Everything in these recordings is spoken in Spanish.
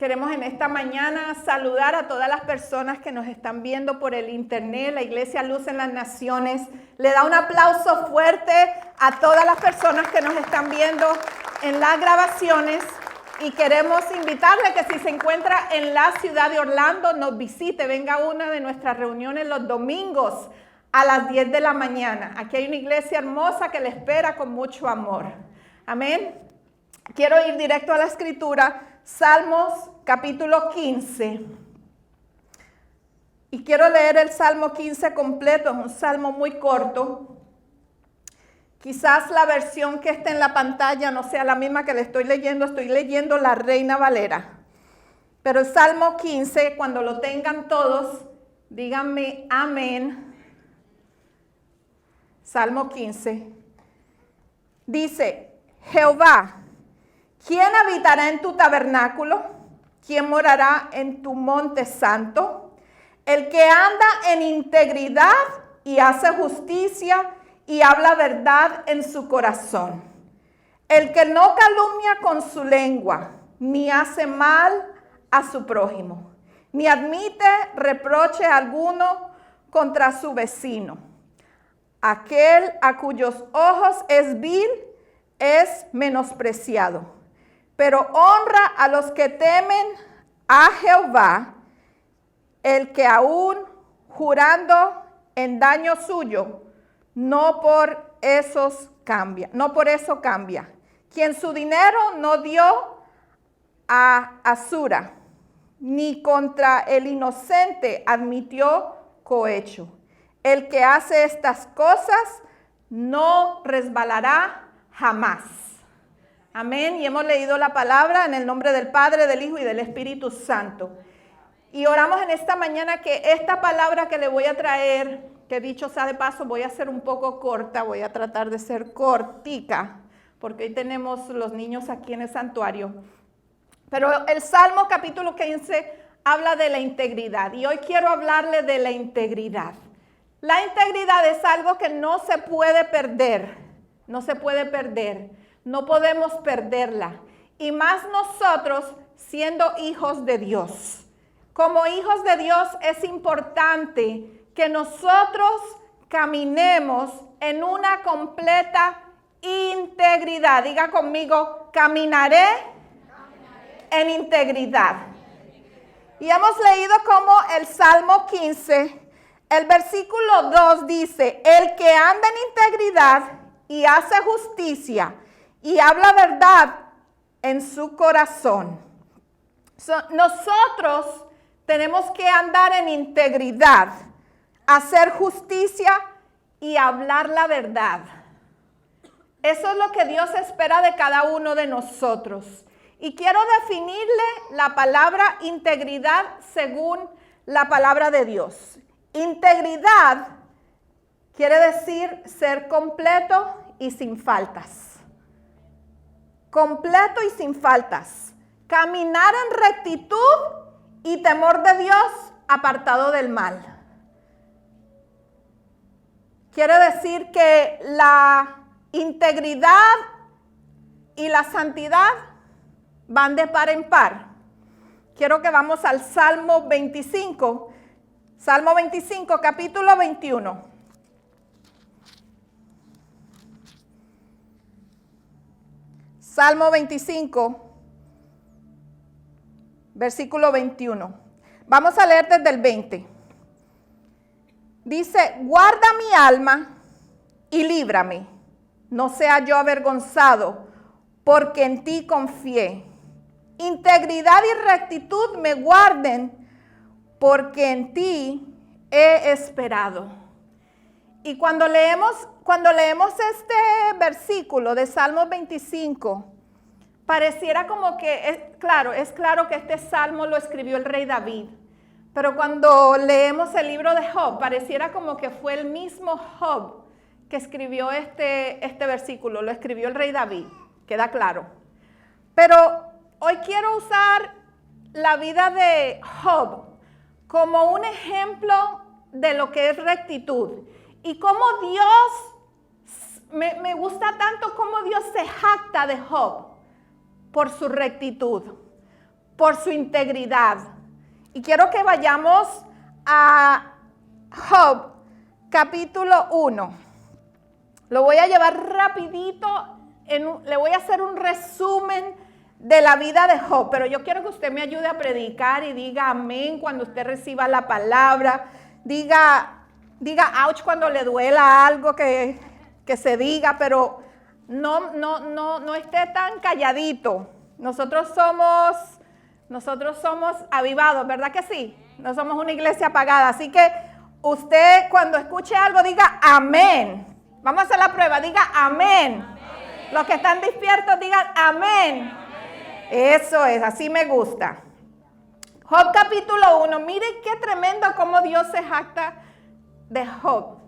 Queremos en esta mañana saludar a todas las personas que nos están viendo por el internet. La Iglesia Luz en las Naciones le da un aplauso fuerte a todas las personas que nos están viendo en las grabaciones. Y queremos invitarle que si se encuentra en la ciudad de Orlando, nos visite, venga a una de nuestras reuniones los domingos a las 10 de la mañana. Aquí hay una iglesia hermosa que le espera con mucho amor. Amén. Quiero ir directo a la escritura, Salmos capítulo 15. Y quiero leer el Salmo 15 completo, es un salmo muy corto. Quizás la versión que está en la pantalla no sea la misma que le estoy leyendo la Reina Valera. Pero el Salmo 15, cuando lo tengan todos, díganme amén. Salmo 15. Dice, Jehová, ¿quién habitará en tu tabernáculo? ¿Quién morará en tu monte santo? El que anda en integridad y hace justicia y habla verdad en su corazón. El que no calumnia con su lengua, ni hace mal a su prójimo, ni admite reproche alguno contra su vecino. Aquel a cuyos ojos es vil es menospreciado, pero honra a los que temen a Jehová, el que aún jurando en daño suyo, no por eso cambia. Quien su dinero no dio a Asura, ni contra el inocente admitió cohecho. El que hace estas cosas no resbalará jamás. Amén. Y hemos leído la palabra en el nombre del Padre, del Hijo y del Espíritu Santo. Y oramos en esta mañana que esta palabra que le voy a traer, que dicho sea de paso, voy a ser un poco corta, voy a tratar de ser cortica, porque hoy tenemos los niños aquí en el santuario. Pero el Salmo capítulo 15 habla de la integridad y hoy quiero hablarle de la integridad. La integridad es algo que no se puede perder, no podemos perderla. Y más nosotros siendo hijos de Dios. Como hijos de Dios es importante que nosotros caminemos en una completa integridad. Diga conmigo, caminaré en integridad. Y hemos leído como el Salmo 15, el versículo 2 dice, el que anda en integridad y hace justicia y habla verdad en su corazón. Nosotros tenemos que andar en integridad, hacer justicia y hablar la verdad. Eso es lo que Dios espera de cada uno de nosotros. Y quiero definirle la palabra integridad según la palabra de Dios. Integridad quiere decir ser completo y sin faltas. Completo y sin faltas. Caminar en rectitud y temor de Dios apartado del mal. Quiere decir que la integridad y la santidad van de par en par. Quiero que vamos al Salmo 25. Salmo 25, capítulo 21. Salmo 25, versículo 21. Vamos a leer desde el 20. Dice, guarda mi alma y líbrame, no sea yo avergonzado, porque en ti confié. Integridad y rectitud me guarden, porque en ti he esperado. Y cuando leemos este versículo de Salmos 25, pareciera como que, es claro que este salmo lo escribió el rey David. Pero cuando leemos el libro de Job, pareciera como que fue el mismo Job que escribió este versículo, lo escribió el rey David, queda claro. Pero hoy quiero usar la vida de Job como un ejemplo de lo que es rectitud. Y cómo Dios, me gusta tanto cómo Dios se jacta de Job por su rectitud. por su integridad. Y quiero que vayamos a Job, capítulo 1. Lo voy a llevar rapidito, le voy a hacer un resumen de la vida de Job, pero yo quiero que usted me ayude a predicar y diga amén cuando usted reciba la palabra, diga ouch cuando le duela algo que se diga, pero no esté tan calladito. Nosotros somos avivados, ¿verdad que sí? No somos una iglesia apagada, así que usted cuando escuche algo diga amén. Vamos a hacer la prueba, diga amén. Los que están despiertos digan amén. Eso es, así me gusta. Job capítulo 1, mire qué tremendo cómo Dios se jacta de Job.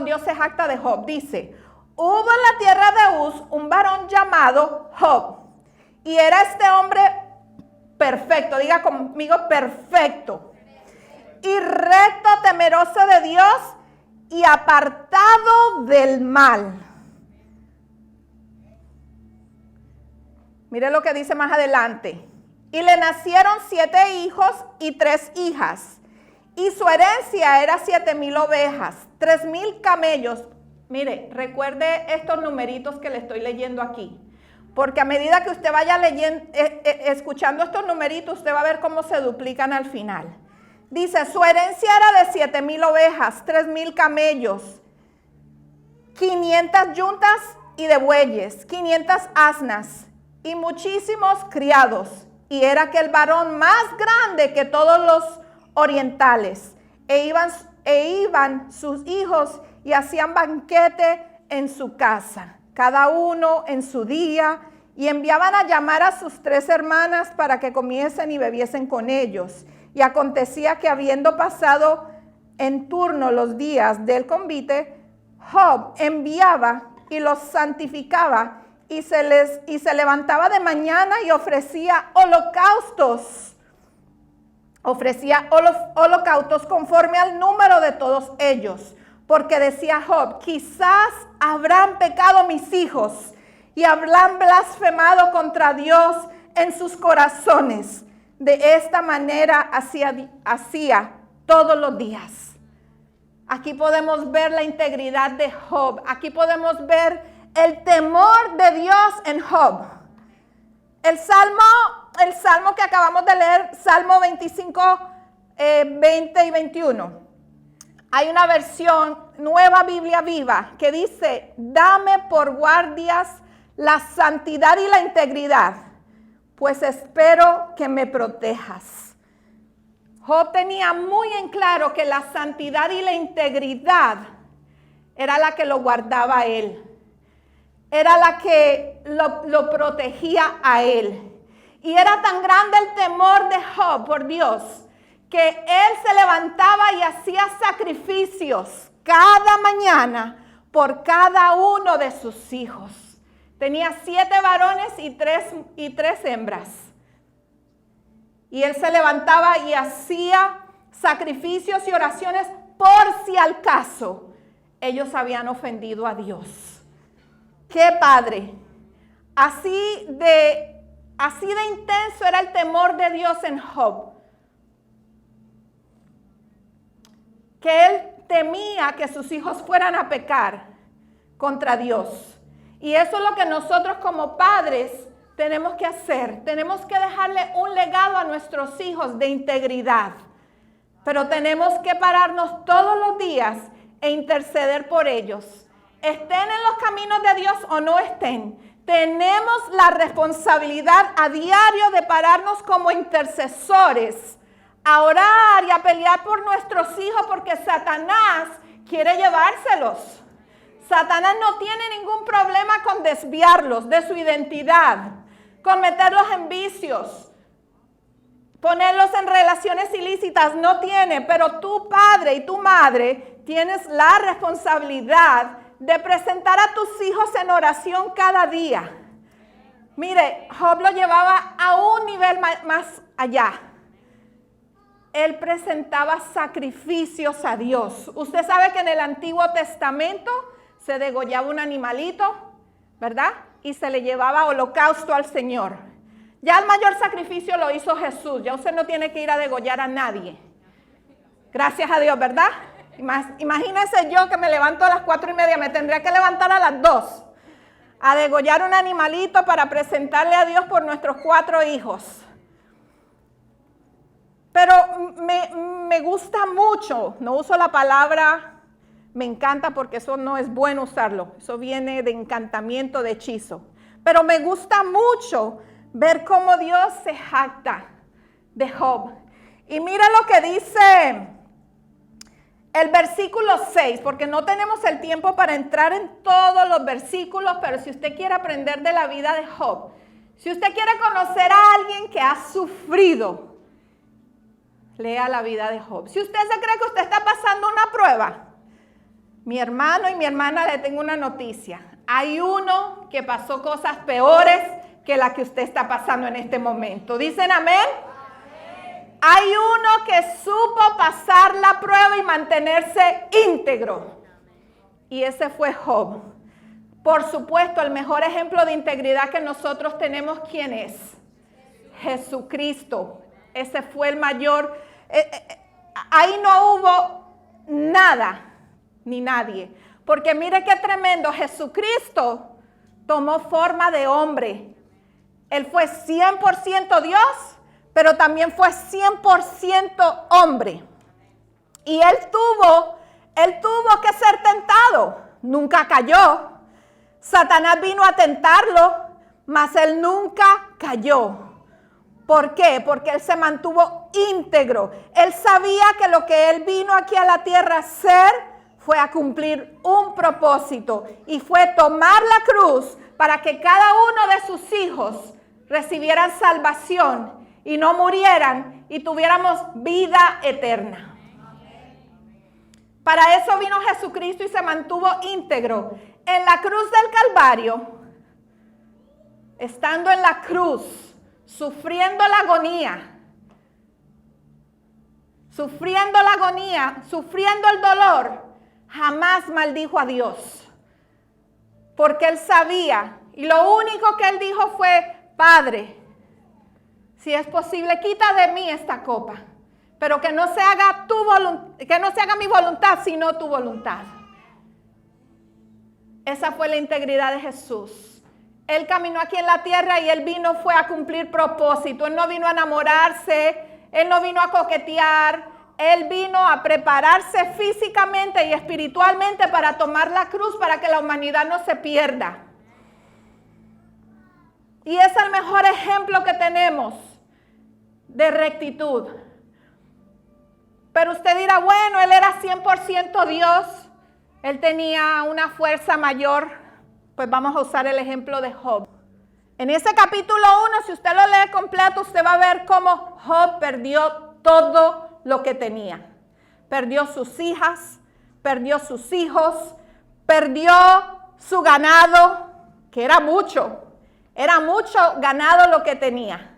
Dios se jacta de Job. Dice, hubo en la tierra de Uz un varón llamado Job. Y era este hombre perfecto, diga conmigo perfecto. Y recto, temeroso de Dios y apartado del mal. Mire lo que dice más adelante. Y le nacieron 7 hijos y 3 hijas. Y su herencia era 7,000 ovejas, 3,000 camellos. Mire, recuerde estos numeritos que le estoy leyendo aquí. Porque a medida que usted vaya leyendo, escuchando estos numeritos, usted va a ver cómo se duplican al final. Dice, su herencia era de 7,000 ovejas, 3,000 camellos, 500 yuntas y de bueyes, 500 asnas y muchísimos criados. Y era aquel varón más grande que todos los orientales. E iban sus hijos y hacían banquete en su casa, cada uno en su día, y enviaban a llamar a sus 3 hermanas para que comiesen y bebiesen con ellos. Y acontecía que habiendo pasado en turno los días del convite, Job enviaba y los santificaba y se levantaba de mañana y ofrecía holocaustos. Ofrecía holocaustos conforme al número de todos ellos. Porque decía Job, quizás habrán pecado mis hijos y habrán blasfemado contra Dios en sus corazones. De esta manera hacía todos los días. Aquí podemos ver la integridad de Job. Aquí podemos ver el temor de Dios en Job. El salmo que acabamos de leer, Salmo 25, 20 y 21. Hay una versión, Nueva Biblia Viva, que dice, dame por guardias la santidad y la integridad, pues espero que me protejas. Job tenía muy en claro que la santidad y la integridad era la que lo guardaba a él. Era la que lo protegía a él. Y era tan grande el temor de Job por Dios, que él se levantaba y hacía sacrificios cada mañana por cada uno de sus hijos. Tenía 7 varones y 3 hembras. Y él se levantaba y hacía sacrificios y oraciones por si al caso ellos habían ofendido a Dios. ¡Qué padre! Así de intenso era el temor de Dios en Job, que él temía que sus hijos fueran a pecar contra Dios. Y eso es lo que nosotros como padres tenemos que hacer. Tenemos que dejarle un legado a nuestros hijos de integridad. Pero tenemos que pararnos todos los días e interceder por ellos. Estén en los caminos de Dios o no estén, tenemos la responsabilidad a diario de pararnos como intercesores, a orar y a pelear por nuestros hijos, porque Satanás quiere llevárselos. Satanás no tiene ningún problema con desviarlos de su identidad, con meterlos en vicios, ponerlos en relaciones ilícitas, no tiene. Pero tu padre y tu madre tienes la responsabilidad de presentar a tus hijos en oración cada día. Mire, Job lo llevaba a un nivel más allá. Él presentaba sacrificios a Dios. Usted sabe que en el Antiguo Testamento se degollaba un animalito, ¿verdad? Y se le llevaba holocausto al Señor. Ya el mayor sacrificio lo hizo Jesús. Ya usted no tiene que ir a degollar a nadie. Gracias a Dios, ¿verdad? Imagínense yo que me levanto a las 4:30, me tendría que levantar a las 2 a degollar un animalito para presentarle a Dios por nuestros 4 hijos. Pero me gusta mucho, no uso la palabra me encanta porque eso no es bueno usarlo, eso viene de encantamiento, de hechizo. Pero me gusta mucho ver cómo Dios se jacta de Job. Y mira lo que dice el versículo 6, porque no tenemos el tiempo para entrar en todos los versículos, pero si usted quiere aprender de la vida de Job, si usted quiere conocer a alguien que ha sufrido, lea la vida de Job. Si usted se cree que usted está pasando una prueba, mi hermano y mi hermana, le tengo una noticia. Hay uno que pasó cosas peores que la que usted está pasando en este momento. ¿Dicen amén? Amén. Hay uno que supo pasar la prueba y mantenerse íntegro. Y ese fue Job. Por supuesto, el mejor ejemplo de integridad que nosotros tenemos, ¿quién es? Jesucristo. Ese fue el mayor. Ahí no hubo nada ni nadie. Porque mire qué tremendo, Jesucristo tomó forma de hombre. Él fue 100% Dios, pero también fue 100% hombre. Y él tuvo que ser tentado. Nunca cayó. Satanás vino a tentarlo, mas él nunca cayó. ¿Por qué? Porque él se mantuvo íntegro. Él sabía que lo que él vino aquí a la tierra a hacer fue a cumplir un propósito y fue tomar la cruz para que cada uno de sus hijos recibieran salvación y no murieran y tuviéramos vida eterna. Para eso vino Jesucristo y se mantuvo íntegro. En la cruz del Calvario, estando en la cruz, sufriendo la agonía, sufriendo el dolor, jamás maldijo a Dios, porque él sabía, y lo único que él dijo fue: Padre, si es posible, quita de mí esta copa, pero que no se haga mi voluntad, sino tu voluntad. Esa fue la integridad de Jesús. Él caminó aquí en la tierra y él fue a cumplir propósito. Él no vino a enamorarse, él no vino a coquetear. Él vino a prepararse físicamente y espiritualmente para tomar la cruz para que la humanidad no se pierda. Y es el mejor ejemplo que tenemos de rectitud. Pero usted dirá, bueno, él era 100% Dios. Él tenía una fuerza mayor. Pues vamos a usar el ejemplo de Job. En ese capítulo 1, si usted lo lee completo, usted va a ver cómo Job perdió todo lo que tenía. Perdió sus hijas, perdió sus hijos, perdió su ganado, que era mucho ganado lo que tenía.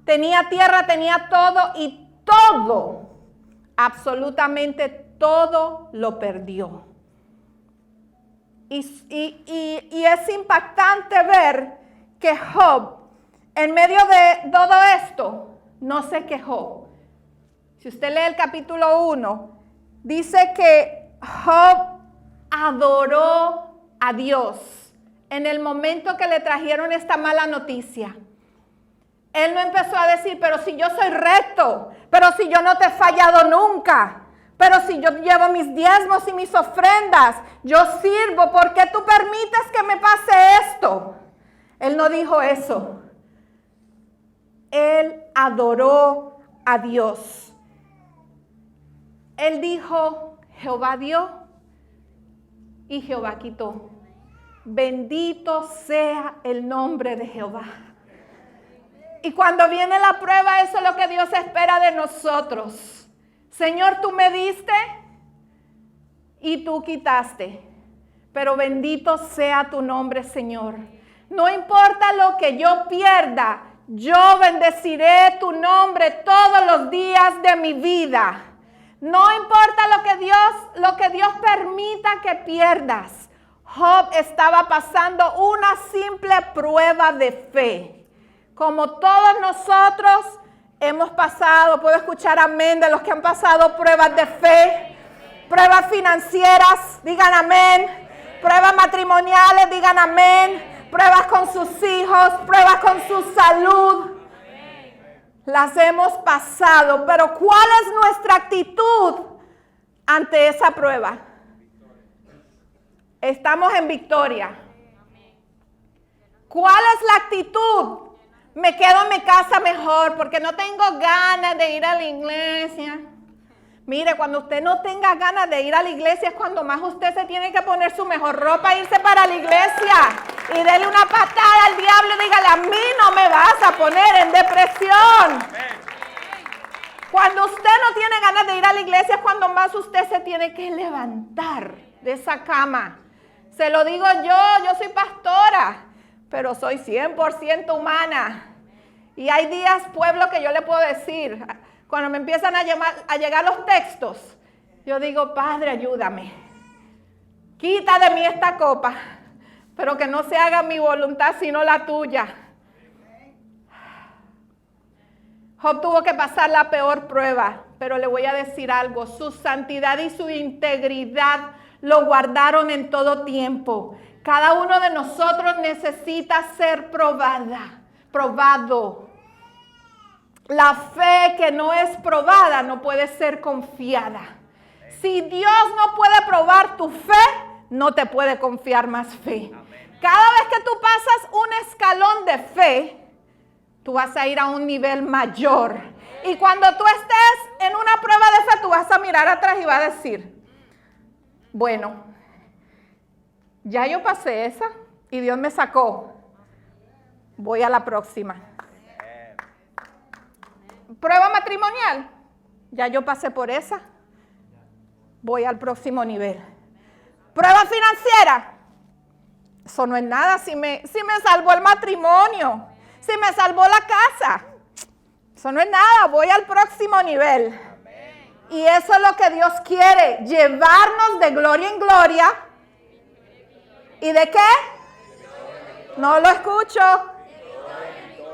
Tenía tierra, tenía todo y todo, absolutamente todo lo perdió. Y es impactante ver que Job, en medio de todo esto, no se quejó. Si usted lee el capítulo 1, dice que Job adoró a Dios en el momento que le trajeron esta mala noticia. Él no empezó a decir, pero si yo soy recto, pero si yo no te he fallado nunca, pero si yo llevo mis diezmos y mis ofrendas, yo sirvo, ¿por qué tú permites que me pase esto? Él no dijo eso. Él adoró a Dios. Él dijo, Jehová dio y Jehová quitó. Bendito sea el nombre de Jehová. Y cuando viene la prueba, eso es lo que Dios espera de nosotros. Señor, tú me diste y tú quitaste. Pero bendito sea tu nombre, Señor. No importa lo que yo pierda, yo bendeciré tu nombre todos los días de mi vida. No importa lo que Dios permita que pierdas. Job estaba pasando una simple prueba de fe. Como todos nosotros hemos pasado, puedo escuchar amén de los que han pasado pruebas de fe, pruebas financieras, digan amén, pruebas matrimoniales, digan amén, pruebas con sus hijos, pruebas con su salud. Las hemos pasado, pero ¿cuál es nuestra actitud ante esa prueba? Estamos en victoria. ¿Cuál es la actitud? Me quedo en mi casa mejor porque no tengo ganas de ir a la iglesia. Mire, cuando usted no tenga ganas de ir a la iglesia es cuando más usted se tiene que poner su mejor ropa e irse para la iglesia. Y dele una patada al diablo y dígale, a mí no me vas a poner en depresión. Cuando usted no tiene ganas de ir a la iglesia es cuando más usted se tiene que levantar de esa cama. Se lo digo yo soy pastora, pero soy 100% humana. Y hay días, pueblo, que yo le puedo decir, cuando me empiezan a llegar los textos, yo digo, Padre, ayúdame. Quita de mí esta copa, pero que no se haga mi voluntad sino la tuya. Job tuvo que pasar la peor prueba, pero le voy a decir algo, su santidad y su integridad lo guardaron en todo tiempo. Cada uno de nosotros necesita ser probado. La fe que no es probada no puede ser confiada. Si Dios no puede probar tu fe, no te puede confiar más fe. Cada vez que tú pasas un escalón de fe, tú vas a ir a un nivel mayor. Y cuando tú estés en una prueba de fe, tú vas a mirar atrás y vas a decir, bueno, ya yo pasé esa y Dios me sacó. Voy a la próxima. Prueba matrimonial. Ya yo pasé por esa. Voy al próximo nivel. Prueba financiera. Eso no es nada. Si me salvó el matrimonio. Si me salvó la casa. Eso no es nada. Voy al próximo nivel. Y eso es lo que Dios quiere. Llevarnos de gloria en gloria. ¿Y de qué? No lo escucho.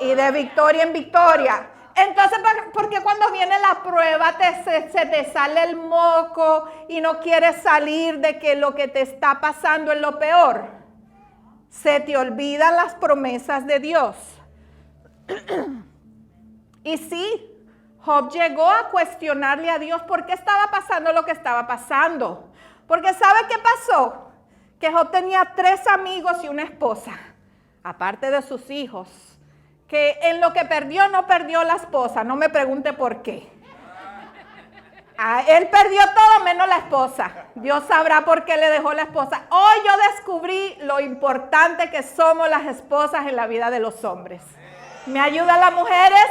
Y de victoria en victoria. Entonces, porque cuando viene la prueba se te sale el moco y no quieres salir de que lo que te está pasando es lo peor. Se te olvidan las promesas de Dios. Y sí, Job llegó a cuestionarle a Dios por qué estaba pasando lo que estaba pasando. Porque ¿sabe qué pasó? Que Job tenía 3 amigos y una esposa, aparte de sus hijos. Que en lo que perdió no perdió la esposa, no me pregunte por qué. Él perdió todo menos la esposa. Dios sabrá por qué le dejó la esposa. Hoy yo descubrí lo importante que somos las esposas en la vida de los hombres. ¿Me ayudan las mujeres?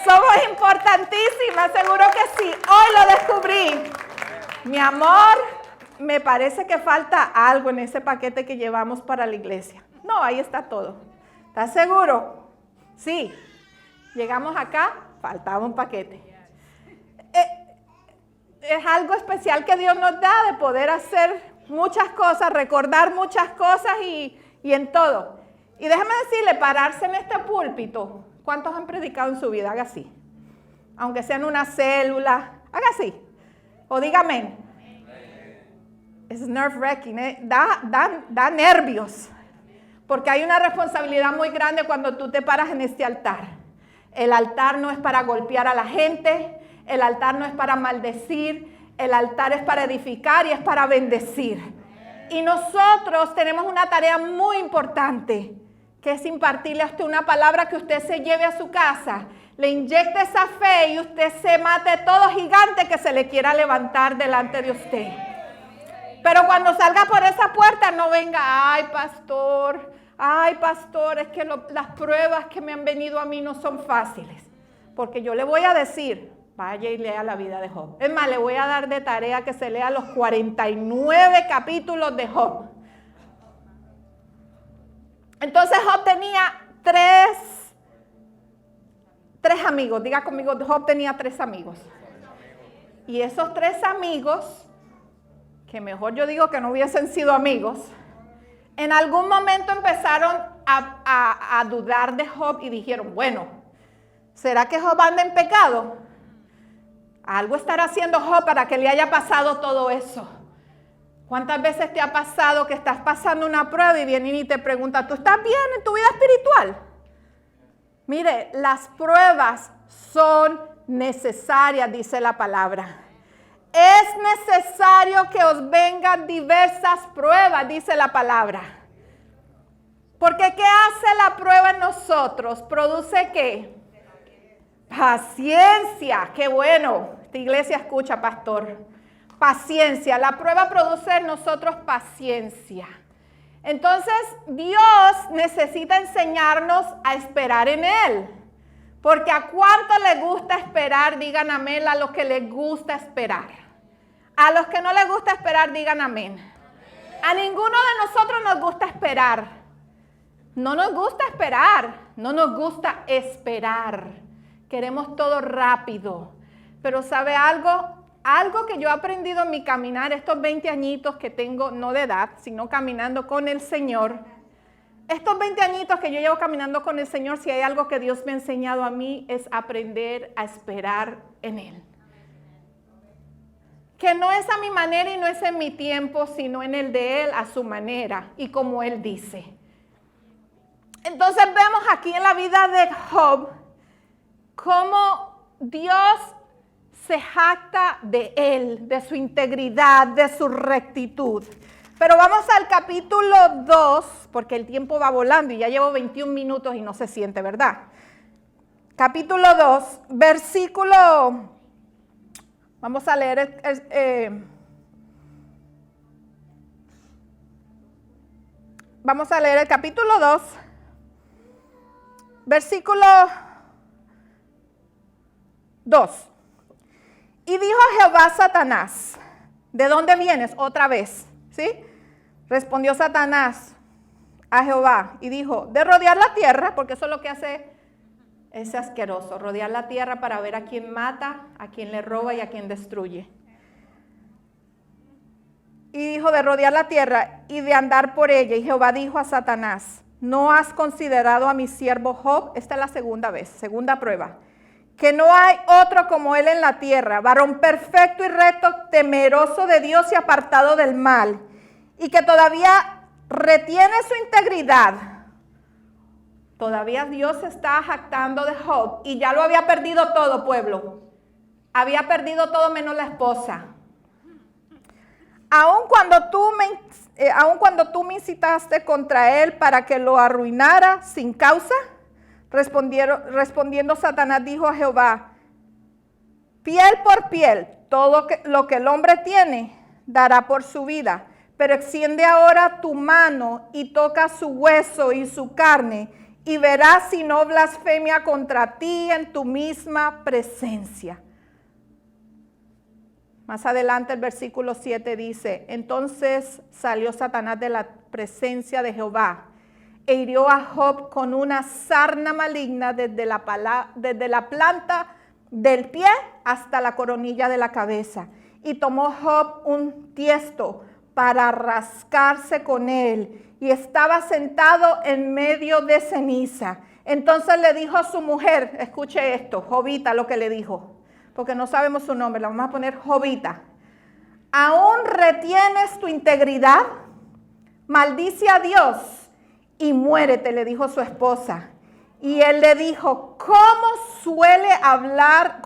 Somos importantísimas, seguro que sí. Hoy lo descubrí. Mi amor, me parece que falta algo en ese paquete que llevamos para la iglesia. No, ahí está todo. ¿Estás seguro? Sí, llegamos acá, faltaba un paquete. Es algo especial que Dios nos da de poder hacer muchas cosas, recordar muchas cosas y en todo. Y déjame decirle, pararse en este púlpito, ¿cuántos han predicado en su vida? Haga así. Aunque sea en una célula, haga así. O dígame. Es nerve-wracking, da nervios. Porque hay una responsabilidad muy grande cuando tú te paras en este altar. El altar no es para golpear a la gente, el altar no es para maldecir, el altar es para edificar y es para bendecir. Y nosotros tenemos una tarea muy importante, que es impartirle a usted una palabra que usted se lleve a su casa, le inyecte esa fe y usted se mate todo gigante que se le quiera levantar delante de usted. Pero cuando salga por esa puerta no venga, ay pastor, es que las pruebas que me han venido a mí no son fáciles. Porque yo le voy a decir, vaya y lea la vida de Job. Es más, le voy a dar de tarea que se lea los 49 capítulos de Job. Entonces Job tenía tres amigos. Diga conmigo, Job tenía 3 amigos. Y esos 3 amigos, que mejor yo digo que no hubiesen sido amigos, en algún momento empezaron a dudar de Job y dijeron, bueno, ¿será que Job anda en pecado? Algo estará haciendo Job para que le haya pasado todo eso. ¿Cuántas veces te ha pasado que estás pasando una prueba y vienen y te preguntan, ¿tú estás bien en tu vida espiritual? Mire, las pruebas son necesarias, dice la palabra. Es necesario que os vengan diversas pruebas, dice la palabra. Porque ¿qué hace la prueba en nosotros? ¿Produce qué? Paciencia. Qué bueno. Esta iglesia escucha, pastor. Paciencia. La prueba produce en nosotros paciencia. Entonces, Dios necesita enseñarnos a esperar en Él. Porque a cuánto le gusta esperar, digan amén, a los que les gusta esperar. A los que no les gusta esperar, digan amén. A ninguno de nosotros nos gusta esperar. No nos gusta esperar, no nos gusta esperar. Queremos todo rápido. Pero ¿sabe algo? Algo que yo he aprendido en mi caminar, estos 20 añitos que tengo, no de edad, sino caminando con el Señor. Estos 20 añitos que yo llevo caminando con el Señor, si hay algo que Dios me ha enseñado a mí, es aprender a esperar en Él. Que no es a mi manera y no es en mi tiempo, sino en el de Él, a su manera y como Él dice. Entonces vemos aquí en la vida de Job, cómo Dios se jacta de él, de su integridad, de su rectitud. Pero vamos al capítulo 2, porque el tiempo va volando y ya llevo 21 minutos y no se siente, ¿verdad? Capítulo 2, versículo, vamos a leer el capítulo 2, versículo 2. Y dijo Jehová a Satanás, ¿de dónde vienes? Otra vez, ¿sí? Respondió Satanás a Jehová y dijo, de rodear la tierra, porque eso es lo que hace ese asqueroso, rodear la tierra para ver a quién mata, a quién le roba y a quién destruye. Y dijo, de rodear la tierra y de andar por ella. Y Jehová dijo a Satanás, ¿no has considerado a mi siervo Job? Esta es la segunda vez, segunda prueba. Que no hay otro como él en la tierra, varón perfecto y recto, temeroso de Dios y apartado del mal, y que todavía retiene su integridad. Todavía Dios se está jactando de Job, y ya lo había perdido todo, pueblo. Había perdido todo menos la esposa. Aun cuando tú me incitaste contra él para que lo arruinara sin causa, respondiendo Satanás dijo a Jehová, piel por piel, todo lo que el hombre tiene dará por su vida, pero extiende ahora tu mano y toca su hueso y su carne, y verás si no blasfemia contra ti en tu misma presencia. Más adelante el versículo 7 dice, entonces salió Satanás de la presencia de Jehová, e hirió a Job con una sarna maligna desde la planta del pie hasta la coronilla de la cabeza. Y tomó Job un tiesto para rascarse con él, y estaba sentado en medio de ceniza. Entonces le dijo a su mujer, escuche esto, Jobita lo que le dijo, porque no sabemos su nombre, la vamos a poner Jobita. ¿Aún retienes tu integridad? Maldice a Dios y muérete, le dijo su esposa. Y él le dijo, como suele hablar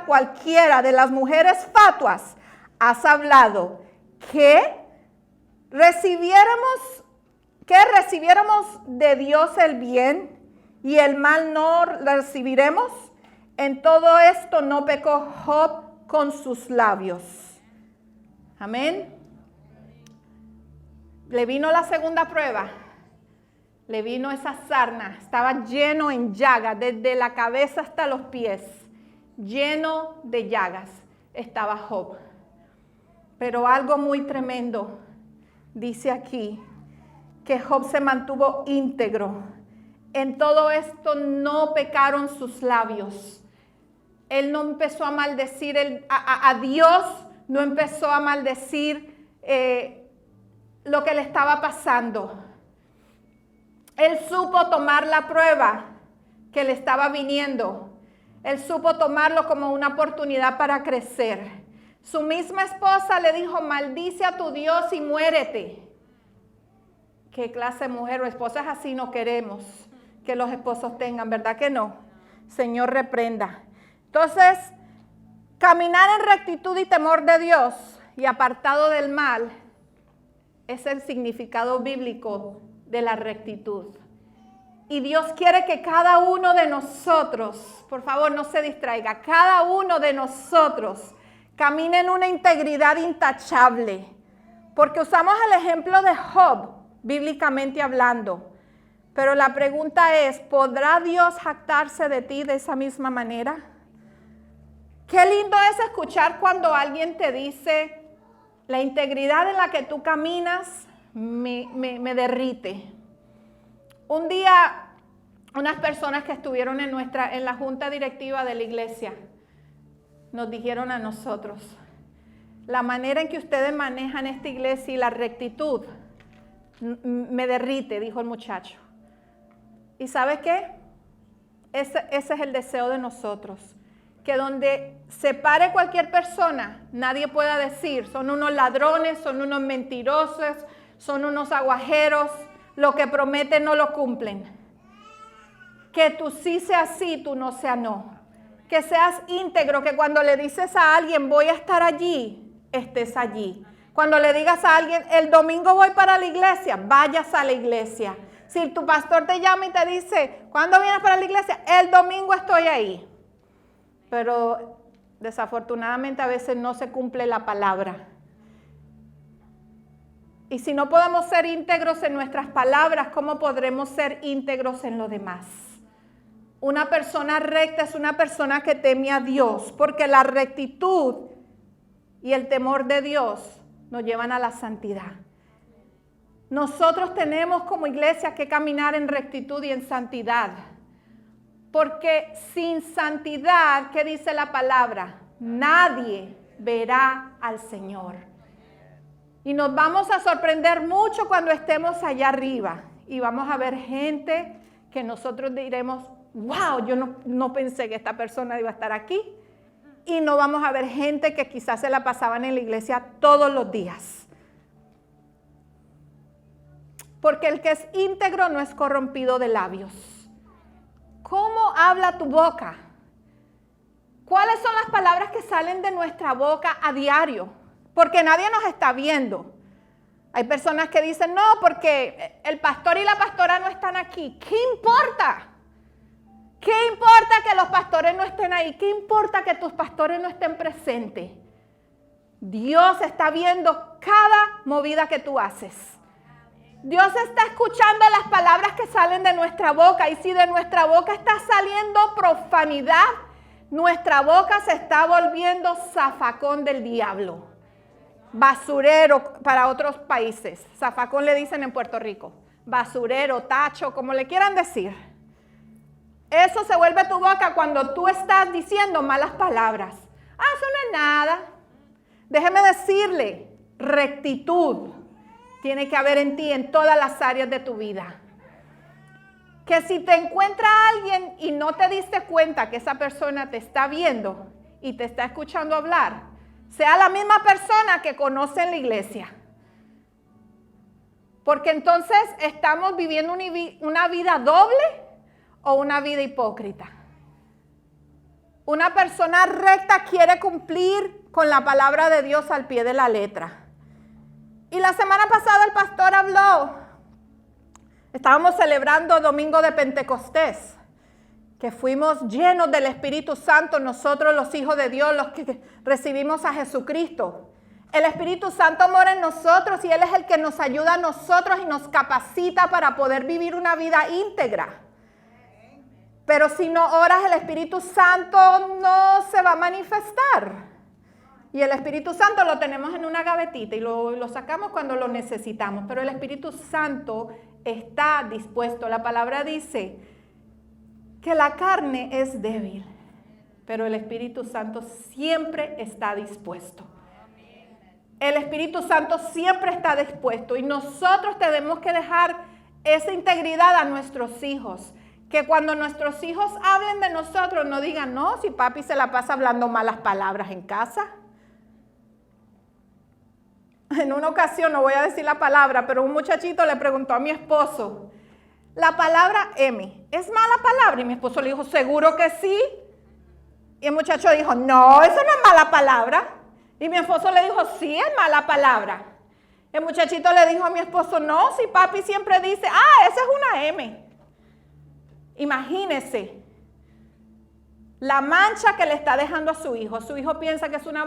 cualquiera de las mujeres fatuas, has hablado que recibiéramos de Dios el bien y el mal no recibiremos. En todo esto no pecó Job con sus labios. Amén. Le vino la segunda prueba. Le vino esa sarna, estaba lleno en llagas, desde la cabeza hasta los pies, lleno de llagas estaba Job. Pero algo muy tremendo, dice aquí, que Job se mantuvo íntegro. En todo esto no pecaron sus labios. Él no empezó a maldecir a Dios, no empezó a maldecir lo que le estaba pasando. Él supo tomar la prueba que le estaba viniendo. Él supo tomarlo como una oportunidad para crecer. Su misma esposa le dijo, maldice a tu Dios y muérete. ¿Qué clase de mujer o esposas así no queremos que los esposos tengan? ¿Verdad que no? Señor, reprenda. Entonces, caminar en rectitud y temor de Dios y apartado del mal es el significado bíblico de la rectitud. Y Dios quiere que cada uno de nosotros, por favor no se distraiga, cada uno de nosotros camine en una integridad intachable. Porque usamos el ejemplo de Job, bíblicamente hablando. Pero la pregunta es, ¿podrá Dios jactarse de ti de esa misma manera? Qué lindo es escuchar cuando alguien te dice, la integridad en la que tú caminas me derrite. Un día, unas personas que estuvieron en la junta directiva de la iglesia nos dijeron a nosotros, la manera en que ustedes manejan esta iglesia y la rectitud me derrite, dijo el muchacho. ¿Y sabe qué? Ese es el deseo de nosotros. Que donde se pare cualquier persona, nadie pueda decir, son unos ladrones, son unos mentirosos, son unos aguajeros, lo que prometen no lo cumplen. Que tú sí seas sí, tú no seas no. Que seas íntegro, que cuando le dices a alguien, voy a estar allí, estés allí. Cuando le digas a alguien, el domingo voy para la iglesia, vayas a la iglesia. Si tu pastor te llama y te dice, ¿cuándo vienes para la iglesia? El domingo estoy ahí. Pero desafortunadamente a veces no se cumple la palabra. Y si no podemos ser íntegros en nuestras palabras, ¿cómo podremos ser íntegros en lo demás? Una persona recta es una persona que teme a Dios, porque la rectitud y el temor de Dios nos llevan a la santidad. Nosotros tenemos como iglesia que caminar en rectitud y en santidad. Porque sin santidad, ¿qué dice la palabra? Nadie verá al Señor. Y nos vamos a sorprender mucho cuando estemos allá arriba. Y vamos a ver gente que nosotros diremos, wow, yo no pensé que esta persona iba a estar aquí. Y no vamos a ver gente que quizás se la pasaban en la iglesia todos los días. Porque el que es íntegro no es corrompido de labios. ¿Cómo habla tu boca? ¿Cuáles son las palabras que salen de nuestra boca a diario? Porque nadie nos está viendo. Hay personas que dicen, no, porque el pastor y la pastora no están aquí. ¿Qué importa? ¿Qué importa que los pastores no estén ahí? ¿Qué importa que tus pastores no estén presentes? Dios está viendo cada movida que tú haces. Dios está escuchando las palabras que salen de nuestra boca, y si de nuestra boca está saliendo profanidad, nuestra boca se está volviendo zafacón del diablo. Basurero para otros países. Zafacón le dicen en Puerto Rico. Basurero, tacho, como le quieran decir. Eso se vuelve tu boca cuando tú estás diciendo malas palabras. Ah, eso no es nada. Déjeme decirle, rectitud tiene que haber en ti en todas las áreas de tu vida. Que si te encuentra alguien y no te diste cuenta que esa persona te está viendo y te está escuchando hablar, sea la misma persona que conoce en la iglesia. Porque entonces estamos viviendo una vida doble o una vida hipócrita. Una persona recta quiere cumplir con la palabra de Dios al pie de la letra. Y la semana pasada el pastor habló, estábamos celebrando Domingo de Pentecostés, que fuimos llenos del Espíritu Santo, nosotros los hijos de Dios, los que recibimos a Jesucristo. El Espíritu Santo mora en nosotros y Él es el que nos ayuda a nosotros y nos capacita para poder vivir una vida íntegra. Pero si no oras, el Espíritu Santo no se va a manifestar. Y el Espíritu Santo lo tenemos en una gavetita y lo sacamos cuando lo necesitamos. Pero el Espíritu Santo está dispuesto. La palabra dice que la carne es débil, pero el Espíritu Santo siempre está dispuesto. El Espíritu Santo siempre está dispuesto y nosotros tenemos que dejar esa integridad a nuestros hijos. Que cuando nuestros hijos hablen de nosotros, no digan, no, si papi se la pasa hablando malas palabras en casa. En una ocasión, no voy a decir la palabra, pero un muchachito le preguntó a mi esposo, la palabra M, ¿es mala palabra? Y mi esposo le dijo, ¿seguro que sí? Y el muchacho dijo, no, eso no es mala palabra. Y mi esposo le dijo, sí, es mala palabra. El muchachito le dijo a mi esposo, no, si papi siempre dice, esa es una M. Imagínese la mancha que le está dejando a su hijo. Su hijo piensa que es una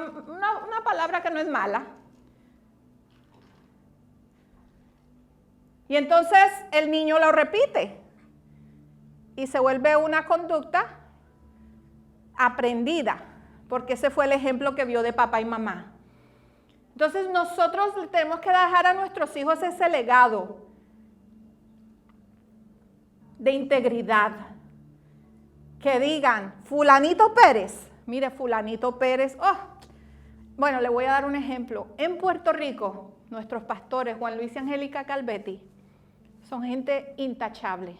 palabra que no es mala. Y entonces el niño lo repite y se vuelve una conducta aprendida, porque ese fue el ejemplo que vio de papá y mamá. Entonces nosotros tenemos que dejar a nuestros hijos ese legado de integridad. Que digan, fulanito Pérez, mire fulanito Pérez, bueno, le voy a dar un ejemplo. En Puerto Rico, nuestros pastores, Juan Luis y Angélica Calvetti, son gente intachable.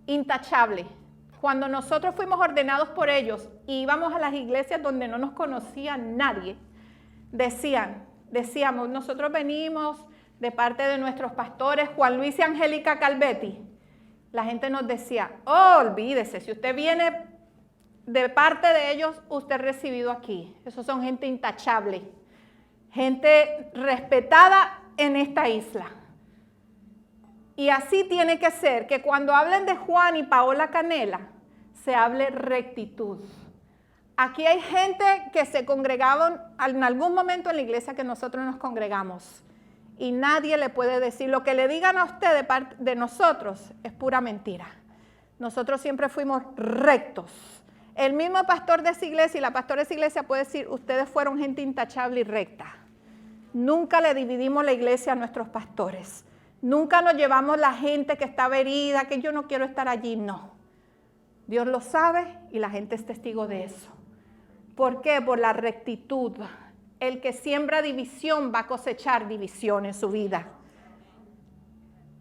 Intachable. Cuando nosotros fuimos ordenados por ellos y íbamos a las iglesias donde no nos conocía nadie, decíamos, nosotros venimos de parte de nuestros pastores, Juan Luis y Angélica Calvetti. La gente nos decía, olvídese, si usted viene de parte de ellos, usted es recibido aquí. Esos son gente intachable, gente respetada en esta isla. Y así tiene que ser, que cuando hablen de Juan y Paola Canela, se hable rectitud. Aquí hay gente que se congregaban en algún momento en la iglesia que nosotros nos congregamos. Y nadie le puede decir, lo que le digan a usted de parte de nosotros es pura mentira. Nosotros siempre fuimos rectos. El mismo pastor de esa iglesia y la pastora de esa iglesia puede decir, ustedes fueron gente intachable y recta. Nunca le dividimos la iglesia a nuestros pastores. Nunca nos llevamos la gente que estaba herida, que yo no quiero estar allí, no. Dios lo sabe y la gente es testigo de eso. ¿Por qué? Por la rectitud. El que siembra división va a cosechar división en su vida.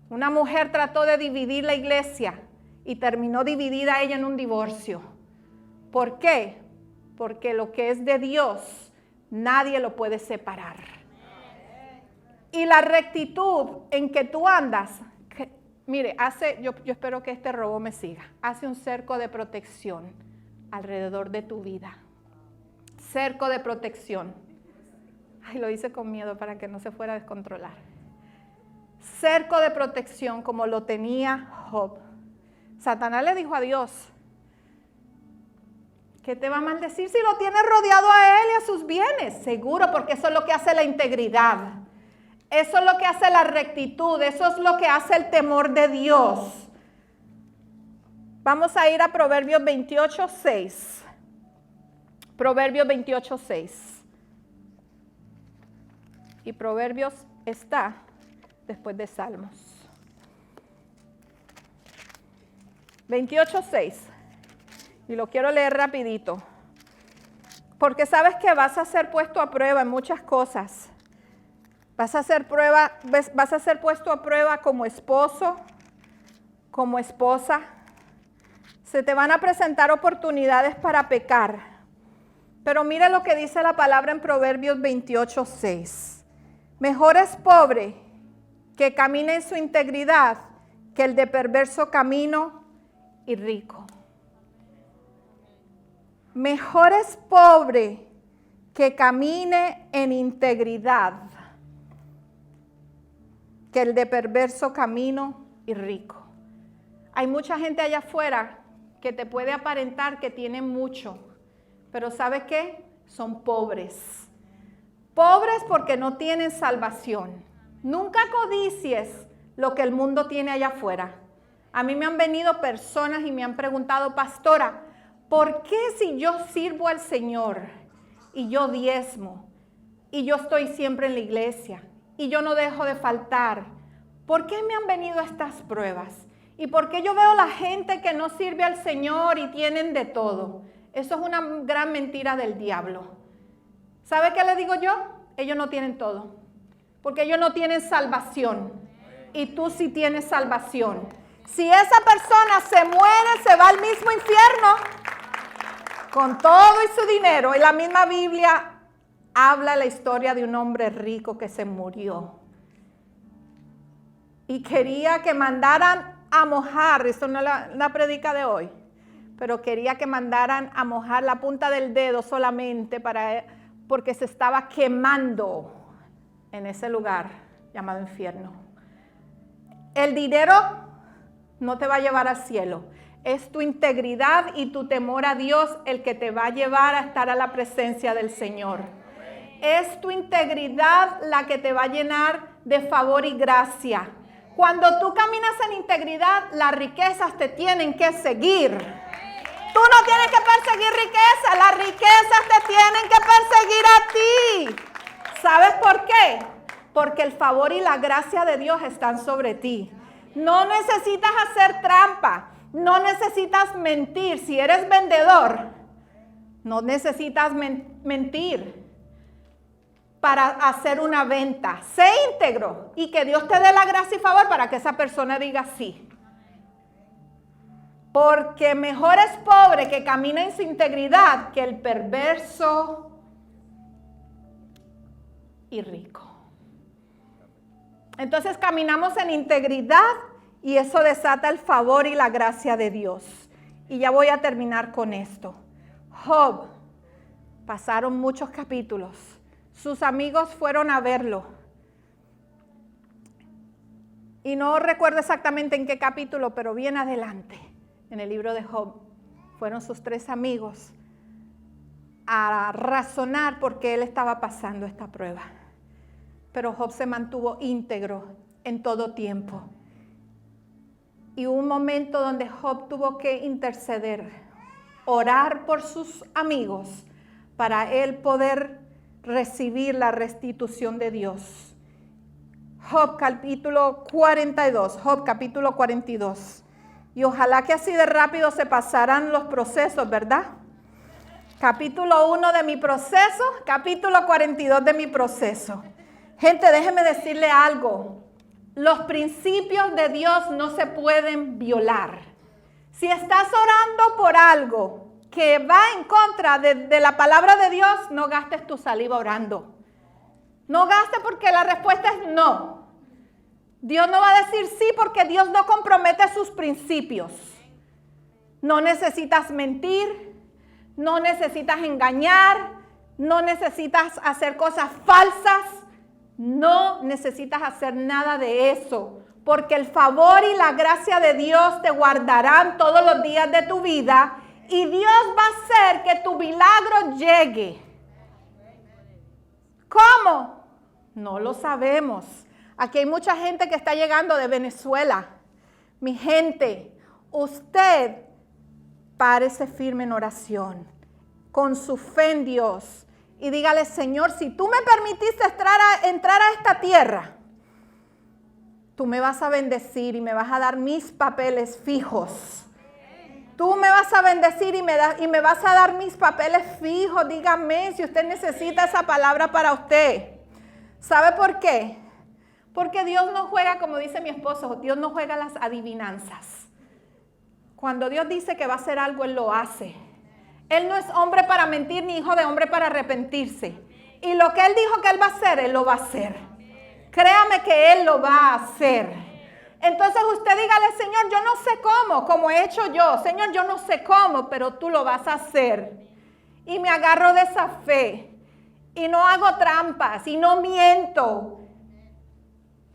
Una mujer trató de dividir la iglesia y terminó dividida ella en un divorcio. ¿Por qué? Porque lo que es de Dios, nadie lo puede separar. Y la rectitud en que tú andas, mire, yo espero que este robo me siga, hace un cerco de protección alrededor de tu vida. Cerco de protección. Ay, lo hice con miedo para que no se fuera a descontrolar. Cerco de protección como lo tenía Job. Satanás le dijo a Dios, ¿qué te va a maldecir si lo tienes rodeado a él y a sus bienes? Seguro, porque eso es lo que hace la integridad. Eso es lo que hace la rectitud. Eso es lo que hace el temor de Dios. Vamos a ir a Proverbios 28:6. Proverbios 28:6. Y Proverbios está después de Salmos. 28:6. Y lo quiero leer rapidito. Porque sabes que vas a ser puesto a prueba en muchas cosas. Vas a ser puesto a prueba como esposo, como esposa. Se te van a presentar oportunidades para pecar. Pero mira lo que dice la palabra en Proverbios 28:6. Mejor es pobre que camine en su integridad que el de perverso camino y rico. Mejor es pobre que camine en integridad que el de perverso camino y rico. Hay mucha gente allá afuera que te puede aparentar que tiene mucho, pero ¿sabe qué? Son pobres. Pobres porque no tienen salvación. Nunca codicies lo que el mundo tiene allá afuera. A mí me han venido personas y me han preguntado, pastora, ¿por qué si yo sirvo al Señor y yo diezmo y yo estoy siempre en la iglesia y yo no dejo de faltar? ¿Por qué me han venido estas pruebas? ¿Y por qué yo veo la gente que no sirve al Señor y tienen de todo? Eso es una gran mentira del diablo. ¿Sabe qué le digo yo? Ellos no tienen todo, porque ellos no tienen salvación. y tú sí tienes salvación. Si esa persona se muere, se va al mismo infierno con todo y su dinero. Y la misma Biblia habla la historia de un hombre rico que se murió. Y quería que mandaran a mojar, esto no es la predica de hoy, pero quería que mandaran a mojar la punta del dedo solamente porque se estaba quemando en ese lugar llamado infierno. El dinero no te va a llevar al cielo. Es tu integridad y tu temor a Dios el que te va a llevar a estar a la presencia del Señor. Es tu integridad la que te va a llenar de favor y gracia. Cuando tú caminas en integridad, las riquezas te tienen que seguir. Tú no tienes que perseguir riquezas, las riquezas te tienen que perseguir a ti. ¿Sabes por qué? Porque el favor y la gracia de Dios están sobre ti. No necesitas hacer trampa, no necesitas mentir. Si eres vendedor, no necesitas mentir para hacer una venta. Sé íntegro y que Dios te dé la gracia y favor para que esa persona diga sí. Porque mejor es pobre que camina en su integridad que el perverso y rico. Entonces caminamos en integridad y eso desata el favor y la gracia de Dios. Y ya voy a terminar con esto. Job, pasaron muchos capítulos. Sus amigos fueron a verlo. Y no recuerdo exactamente en qué capítulo, pero bien adelante, en el libro de Job, fueron sus 3 amigos a razonar por qué él estaba pasando esta prueba. Pero Job se mantuvo íntegro en todo tiempo. Y hubo un momento donde Job tuvo que interceder, orar por sus amigos para él poder recibir la restitución de Dios. Job capítulo 42, Job capítulo 42. Y ojalá que así de rápido se pasaran los procesos, ¿verdad? Capítulo 1 de mi proceso, capítulo 42 de mi proceso. Gente, déjeme decirle algo. Los principios de Dios no se pueden violar. Si estás orando por algo que va en contra de la palabra de Dios, no gastes tu saliva orando. No gastes porque la respuesta es no. Dios no va a decir sí porque Dios no compromete sus principios. No necesitas mentir, no necesitas engañar, no necesitas hacer cosas falsas, no necesitas hacer nada de eso. Porque el favor y la gracia de Dios te guardarán todos los días de tu vida. Y Dios va a hacer que tu milagro llegue. ¿Cómo? No lo sabemos. Aquí hay mucha gente que está llegando de Venezuela. Mi gente, usted párese firme en oración, con su fe en Dios. Y dígale, Señor, si tú me permitiste entrar a esta tierra, tú me vas a bendecir y me vas a dar mis papeles fijos. Tú me vas a bendecir y me vas a dar mis papeles fijos. Dígame si usted necesita esa palabra para usted. ¿Sabe por qué? Porque Dios no juega, como dice mi esposo, Dios no juega las adivinanzas. Cuando Dios dice que va a hacer algo, Él lo hace. Él no es hombre para mentir, ni hijo de hombre para arrepentirse. Y lo que Él dijo que Él va a hacer, Él lo va a hacer. Créame que Él lo va a hacer. Entonces usted dígale, Señor, yo no sé cómo, como he hecho yo. Señor, yo no sé cómo, pero tú lo vas a hacer. Y me agarro de esa fe. Y no hago trampas, y no miento.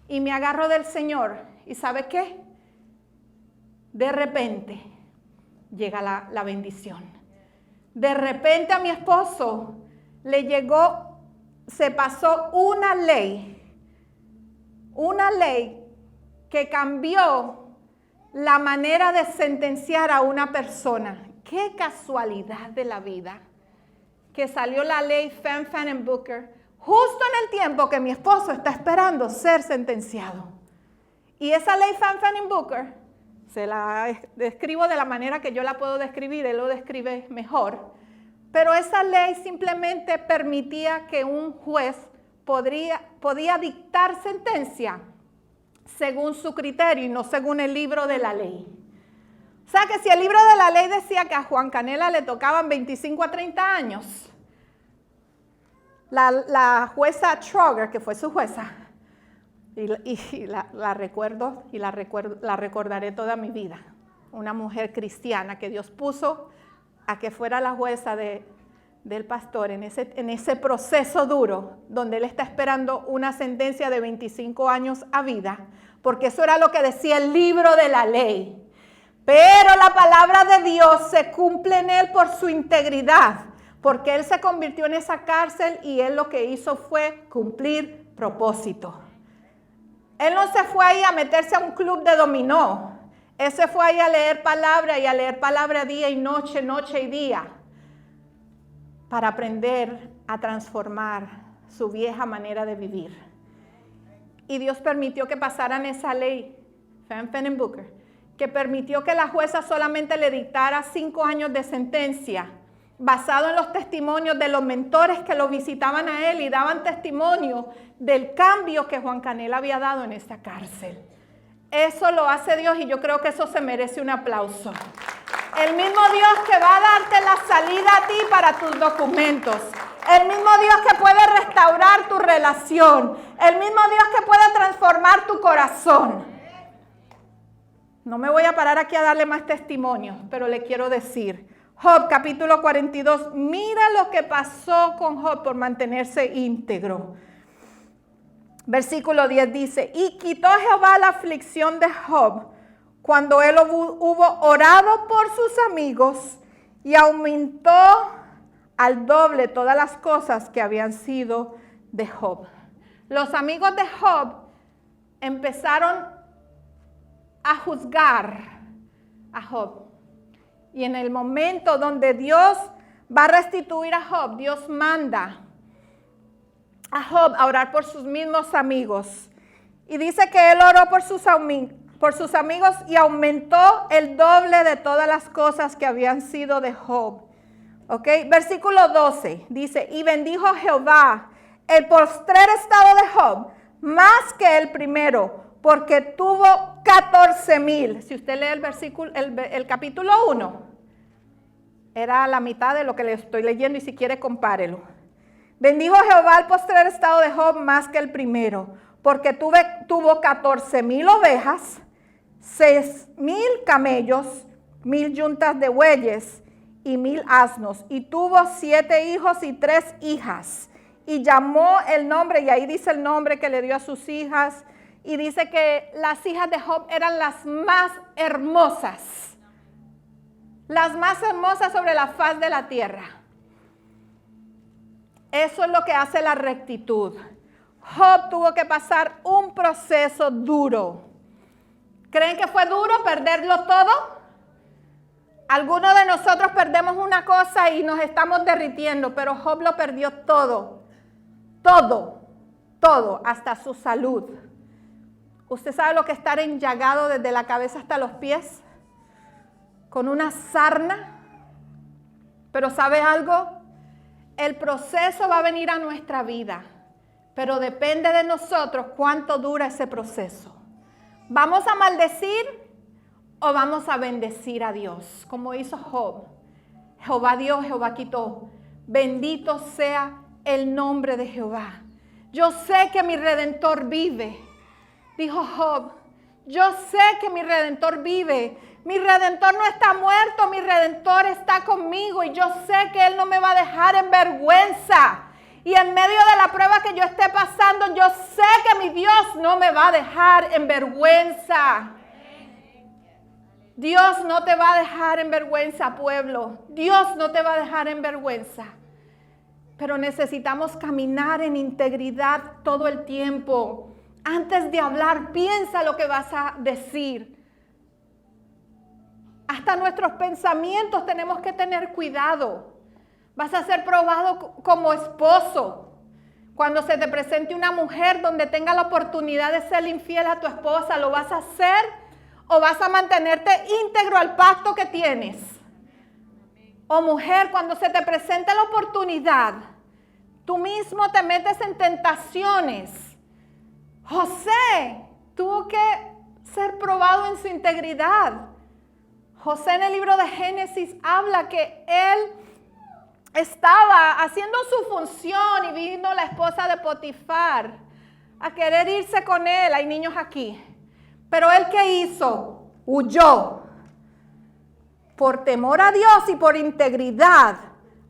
Y me agarro del Señor. ¿Y sabe qué? De repente llega la bendición. De repente a mi esposo le llegó, se pasó una ley que cambió la manera de sentenciar a una persona. Qué casualidad de la vida que salió la ley Fanfan-Booker justo en el tiempo que mi esposo está esperando ser sentenciado. Y esa ley Fanfan-Booker, se la describo de la manera que yo la puedo describir, él lo describe mejor, pero esa ley simplemente permitía que un juez podía dictar sentencia según su criterio y no según el libro de la ley. O sea que si el libro de la ley decía que a Juan Canela le tocaban 25 a 30 años, la jueza Trogger, que fue su jueza, y la recuerdo y la recordaré toda mi vida, una mujer cristiana que Dios puso a que fuera la jueza del pastor en ese proceso duro, donde él está esperando una sentencia de 25 años a vida, porque eso era lo que decía el libro de la ley. Pero la palabra de Dios se cumple en él por su integridad, porque él se convirtió en esa cárcel y él lo que hizo fue cumplir propósito. Él no se fue ahí a meterse a un club de dominó. Él se fue ahí a leer palabra y a leer palabra día y noche, noche y día, para aprender a transformar su vieja manera de vivir. Y Dios permitió que pasaran esa ley, Fanfan Booker, que permitió que la jueza solamente le dictara 5 años de sentencia, basado en los testimonios de los mentores que lo visitaban a él y daban testimonio del cambio que Juan Canela había dado en esta cárcel. Eso lo hace Dios y yo creo que eso se merece un aplauso. El mismo Dios que va a darte la salida a ti para tus documentos. El mismo Dios que puede restaurar tu relación. El mismo Dios que puede transformar tu corazón. No me voy a parar aquí a darle más testimonios, pero le quiero decir, Job capítulo 42, mira lo que pasó con Job por mantenerse íntegro. Versículo 10 dice, y quitó Jehová la aflicción de Job cuando él hubo orado por sus amigos y aumentó al doble todas las cosas que habían sido de Job. Los amigos de Job empezaron a juzgar a Job. Y en el momento donde Dios va a restituir a Job, Dios manda a Job a orar por sus mismos amigos. Y dice que él oró por sus amigos y aumentó el doble de todas las cosas que habían sido de Job. ¿Ok? Versículo 12 dice, y bendijo Jehová el postrer estado de Job más que el primero, porque tuvo 14,000. Si usted lee el versículo, el capítulo 1, era la mitad de lo que le estoy leyendo y si quiere compárelo. Bendijo Jehová el postrer estado de Job más que el primero, porque tuvo 14,000 ovejas, 6,000 camellos, 1,000 yuntas de bueyes y 1,000 asnos, y tuvo 7 hijos y 3 hijas, y llamó el nombre, y ahí dice el nombre que le dio a sus hijas. Y dice que las hijas de Job eran las más hermosas sobre la faz de la tierra. Eso es lo que hace la rectitud. Job tuvo que pasar un proceso duro. ¿Creen que fue duro perderlo todo? Algunos de nosotros perdemos una cosa y nos estamos derritiendo, pero Job lo perdió todo, hasta su salud. ¿Usted sabe lo que es estar enllagado desde la cabeza hasta los pies? Con una sarna. Pero ¿sabe algo? El proceso va a venir a nuestra vida, pero depende de nosotros cuánto dura ese proceso. ¿Vamos a maldecir o vamos a bendecir a Dios? Como hizo Job. Jehová dio, Jehová quitó. Bendito sea el nombre de Jehová. Yo sé que mi Redentor vive. Dijo Job, yo sé que mi Redentor vive. Mi Redentor no está muerto, mi Redentor está conmigo y yo sé que Él no me va a dejar en vergüenza. Y en medio de la prueba que yo esté pasando, yo sé que mi Dios no me va a dejar en vergüenza. Dios no te va a dejar en vergüenza, pueblo. Dios no te va a dejar en vergüenza. Pero necesitamos caminar en integridad todo el tiempo. Antes de hablar, piensa lo que vas a decir. Hasta nuestros pensamientos tenemos que tener cuidado. Vas a ser probado como esposo. Cuando se te presente una mujer donde tenga la oportunidad de ser infiel a tu esposa, ¿lo vas a hacer o vas a mantenerte íntegro al pacto que tienes? O mujer, cuando se te presente la oportunidad, tú mismo te metes en tentaciones. José tuvo que ser probado en su integridad. José en el libro de Génesis habla que él estaba haciendo su función y vino la esposa de Potifar a querer irse con él. Hay niños aquí. Pero él, ¿qué hizo? Huyó por temor a Dios y por integridad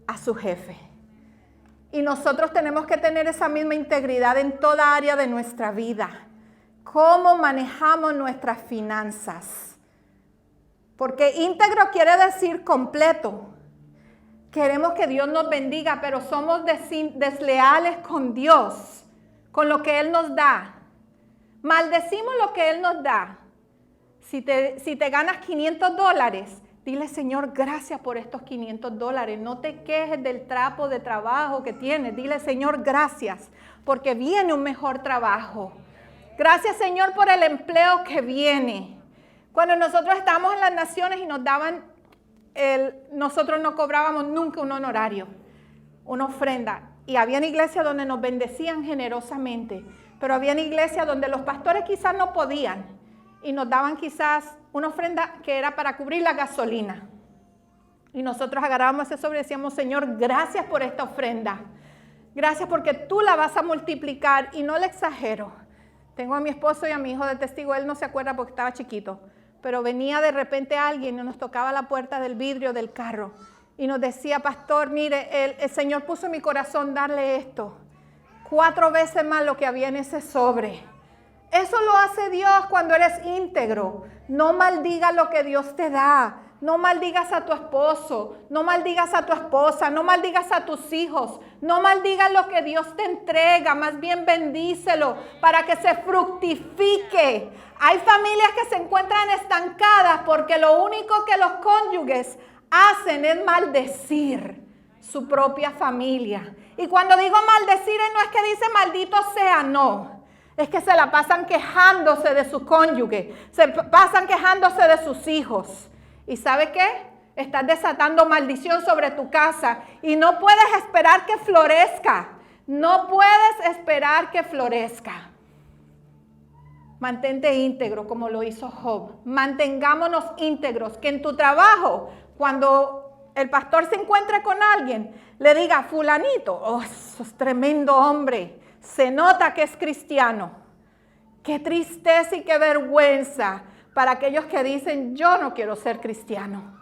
a su jefe. Y nosotros tenemos que tener esa misma integridad en toda área de nuestra vida. ¿Cómo manejamos nuestras finanzas? Porque íntegro quiere decir completo. Queremos que Dios nos bendiga, pero somos desleales con Dios, con lo que Él nos da. Maldecimos lo que Él nos da. Si te ganas $500, dile, Señor, gracias por estos $500. No te quejes del trapo de trabajo que tienes. Dile, Señor, gracias, porque viene un mejor trabajo. Gracias, Señor, por el empleo que viene. Cuando nosotros estábamos en las naciones y nos daban, nosotros no cobrábamos nunca un honorario, una ofrenda. Y había iglesias donde nos bendecían generosamente, pero había iglesias donde los pastores quizás no podían y nos daban quizás una ofrenda que era para cubrir la gasolina. Y nosotros agarrábamos ese sobre y decíamos, Señor, gracias por esta ofrenda. Gracias porque tú la vas a multiplicar, y no le exagero. Tengo a mi esposo y a mi hijo de testigo, él no se acuerda porque estaba chiquito, pero venía de repente alguien y nos tocaba la puerta del vidrio del carro y nos decía, pastor, mire, el Señor puso en mi corazón darle esto, 4 veces más lo que había en ese sobre. Eso lo hace Dios cuando eres íntegro. No maldigas lo que Dios te da. No maldigas a tu esposo, no maldigas a tu esposa, no maldigas a tus hijos, no maldigas lo que Dios te entrega, más bien bendícelo para que se fructifique. Hay familias que se encuentran estancadas porque lo único que los cónyuges hacen es maldecir su propia familia. Y cuando digo maldecir, no es que dice maldito sea, no. Es que se la pasan quejándose de su cónyuge, se pasan quejándose de sus hijos. ¿Y sabe qué? Estás desatando maldición sobre tu casa y no puedes esperar que florezca. No puedes esperar que florezca. Mantente íntegro como lo hizo Job. Mantengámonos íntegros. Que en tu trabajo, cuando el pastor se encuentre con alguien, le diga, fulanito, oh, sos tremendo hombre. Se nota que es cristiano. Qué tristeza y qué vergüenza para aquellos que dicen, yo no quiero ser cristiano.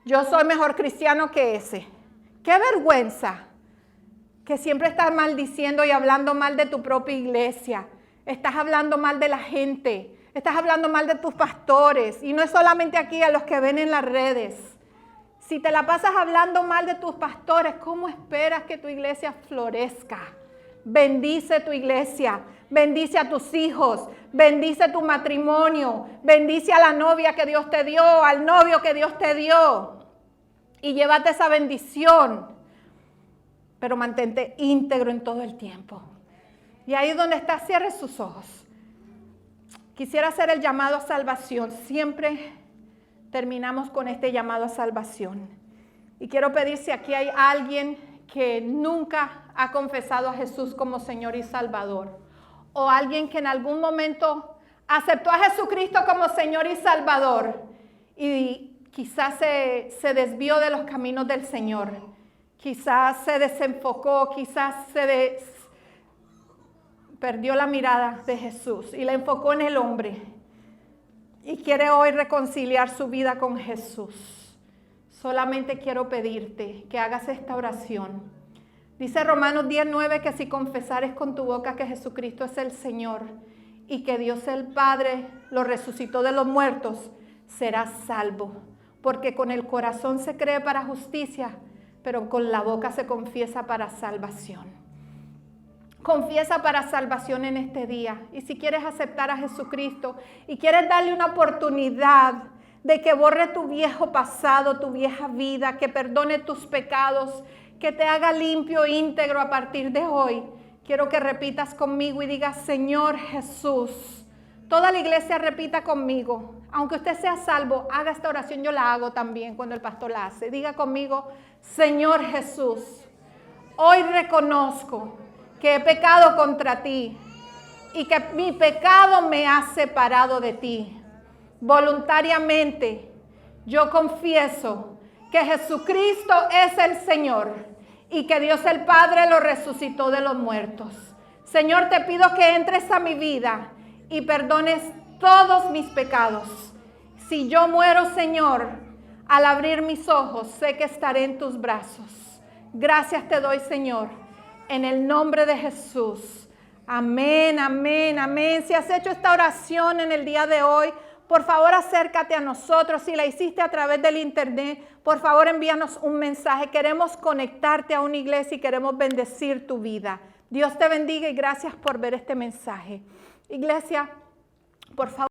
Yo soy mejor cristiano que ese. Qué vergüenza que siempre estás maldiciendo y hablando mal de tu propia iglesia. Estás hablando mal de la gente. Estás hablando mal de tus pastores. Y no es solamente aquí, a los que ven en las redes. Si te la pasas hablando mal de tus pastores, ¿cómo esperas que tu iglesia florezca? Bendice tu iglesia, bendice a tus hijos, bendice tu matrimonio, bendice a la novia que Dios te dio, al novio que Dios te dio. Y llévate esa bendición, pero mantente íntegro en todo el tiempo. Y ahí donde estás, cierre sus ojos. Quisiera hacer el llamado a salvación. Siempre terminamos con este llamado a salvación. Y quiero pedir si aquí hay alguien que nunca ha confesado a Jesús como Señor y Salvador, o alguien que en algún momento aceptó a Jesucristo como Señor y Salvador y quizás se desvió de los caminos del Señor, quizás se desenfocó, quizás perdió la mirada de Jesús y la enfocó en el hombre y quiere hoy reconciliar su vida con Jesús. Solamente quiero pedirte que hagas esta oración. Dice Romanos 10:9 que si confesares con tu boca que Jesucristo es el Señor y que Dios el Padre lo resucitó de los muertos, serás salvo. Porque con el corazón se cree para justicia, pero con la boca se confiesa para salvación. Confiesa para salvación en este día. Y si quieres aceptar a Jesucristo y quieres darle una oportunidad de que borre tu viejo pasado, tu vieja vida, que perdone tus pecados, que te haga limpio e íntegro a partir de hoy, quiero que repitas conmigo y digas, Señor Jesús. Toda la iglesia repita conmigo. Aunque usted sea salvo, haga esta oración. Yo la hago también cuando el pastor la hace. Diga conmigo, Señor Jesús, hoy reconozco que he pecado contra ti. y que mi pecado me ha separado de ti. Voluntariamente yo confieso que Jesucristo es el Señor y que Dios el Padre lo resucitó de los muertos. Señor, te pido que entres a mi vida y perdones todos mis pecados. Si yo muero, Señor, al abrir mis ojos, sé que estaré en tus brazos. Gracias te doy, Señor, en el nombre de Jesús. Amén, amén, amén. Si has hecho esta oración en el día de hoy, por favor acércate a nosotros. Si la hiciste a través del internet, por favor envíanos un mensaje. Queremos conectarte a una iglesia y queremos bendecir tu vida. Dios te bendiga y gracias por ver este mensaje. Iglesia, por favor.